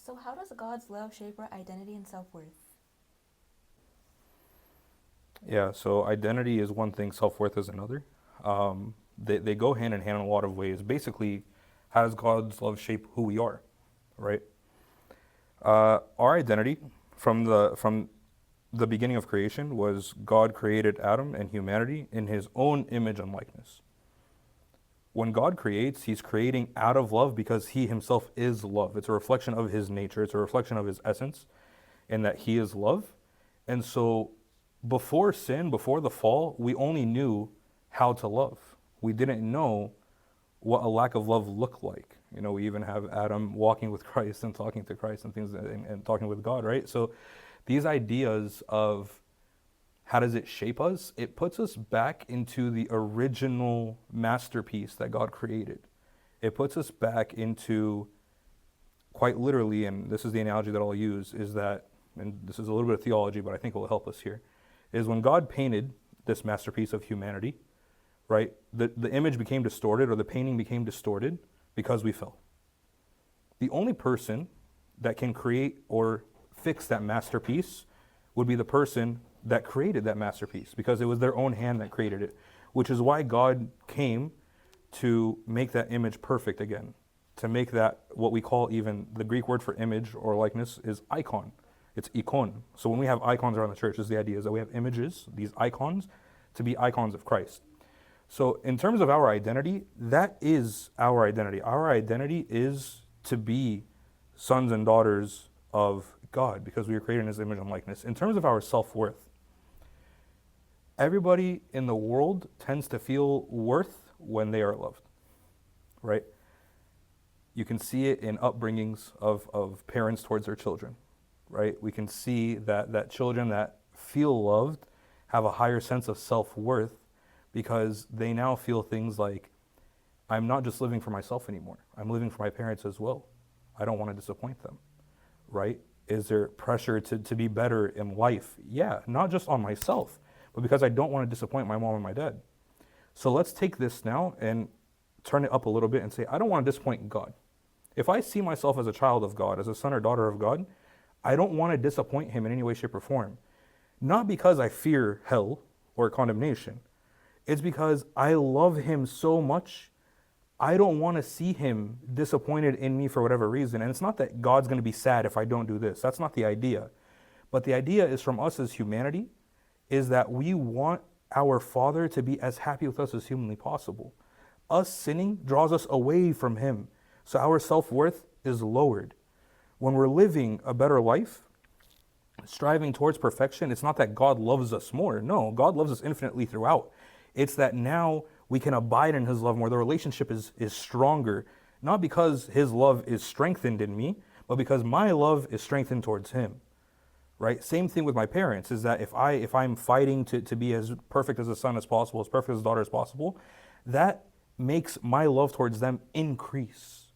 So, how does God's love shape our identity and self worth? Yeah, so identity is one thing, self-worth is another. They go hand in hand in a lot of ways. Basically, how does God's love shape who we are, right? Our identity from the beginning of creation was God created Adam and humanity in his own image and likeness. When God creates, he's creating out of love because he himself is love. It's a reflection of his nature, it's a reflection of his essence, in that he is love. And so before sin, before the fall, we only knew how to love. We didn't know what a lack of love looked like. You know, we even have Adam walking with Christ and talking to Christ and things and talking with God, right? So these ideas of how does it shape us? It puts us back into the original masterpiece that God created. It puts us back into, quite literally, and this is the analogy that I'll use, is that, and this is a little bit of theology, but I think it will help us here, is when God painted this masterpiece of humanity, right, the image became distorted, or the painting became distorted because we fell. The only person that can create or fix that masterpiece would be the person that created that masterpiece, because it was their own hand that created it, which is why God came to make that image perfect again, to make that what we call, even the Greek word for image or likeness is icon. It's ikon. So when we have icons around the church, is the idea is that we have images, these icons, to be icons of Christ. So in terms of our identity, that is our identity. Our identity is to be sons and daughters of God because we were created in his image and likeness. In terms of our self-worth, everybody in the world tends to feel worth when they are loved, right? You can see it in upbringings of parents towards their children, right? We can see that children that feel loved have a higher sense of self-worth because they now feel things like, I'm not just living for myself anymore. I'm living for my parents as well. I don't want to disappoint them, right? Is there pressure to be better in life? Yeah, not just on myself, but because I don't want to disappoint my mom and my dad. So let's take this now and turn it up a little bit and say, I don't want to disappoint God. If I see myself as a child of God, as a son or daughter of God, I don't want to disappoint him in any way, shape, or form. Not because I fear hell or condemnation. It's because I love him so much, I don't want to see him disappointed in me for whatever reason. And it's not that God's going to be sad if I don't do this. That's not the idea. But the idea is, from us as humanity, is that we want our Father to be as happy with us as humanly possible. Us sinning draws us away from him. So our self-worth is lowered. When we're living a better life, striving towards perfection, it's not that God loves us more. No, God loves us infinitely throughout. It's that now we can abide in his love more. The relationship is stronger, not because his love is strengthened in me, but because my love is strengthened towards him. Right? Same thing with my parents, is that if I'm fighting to be as perfect as a son as possible, as perfect as a daughter as possible, that makes my love towards them increase.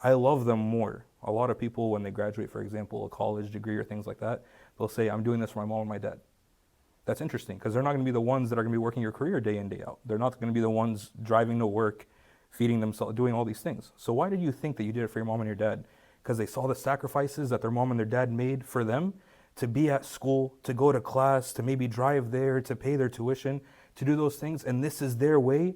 I love them more. A lot of people, when they graduate, for example, a college degree or things like that, they'll say, I'm doing this for my mom and my dad. That's interesting, because they're not going to be the ones that are going to be working your career day in, day out. They're not going to be the ones driving to work, feeding themselves, doing all these things. So why did you think that you did it for your mom and your dad? Because they saw the sacrifices that their mom and their dad made for them to be at school, to go to class, to maybe drive there, to pay their tuition, to do those things. And this is their way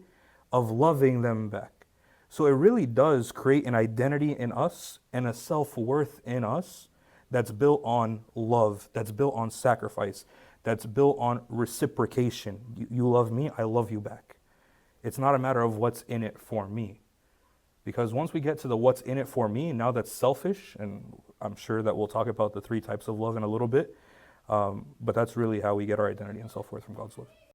of loving them back. So it really does create an identity in us and a self-worth in us that's built on love, that's built on sacrifice, that's built on reciprocation. You love me, I love you back. It's not a matter of what's in it for me. Because once we get to the what's in it for me, now that's selfish, and I'm sure that we'll talk about the three types of love in a little bit, but that's really how we get our identity and self-worth from God's love.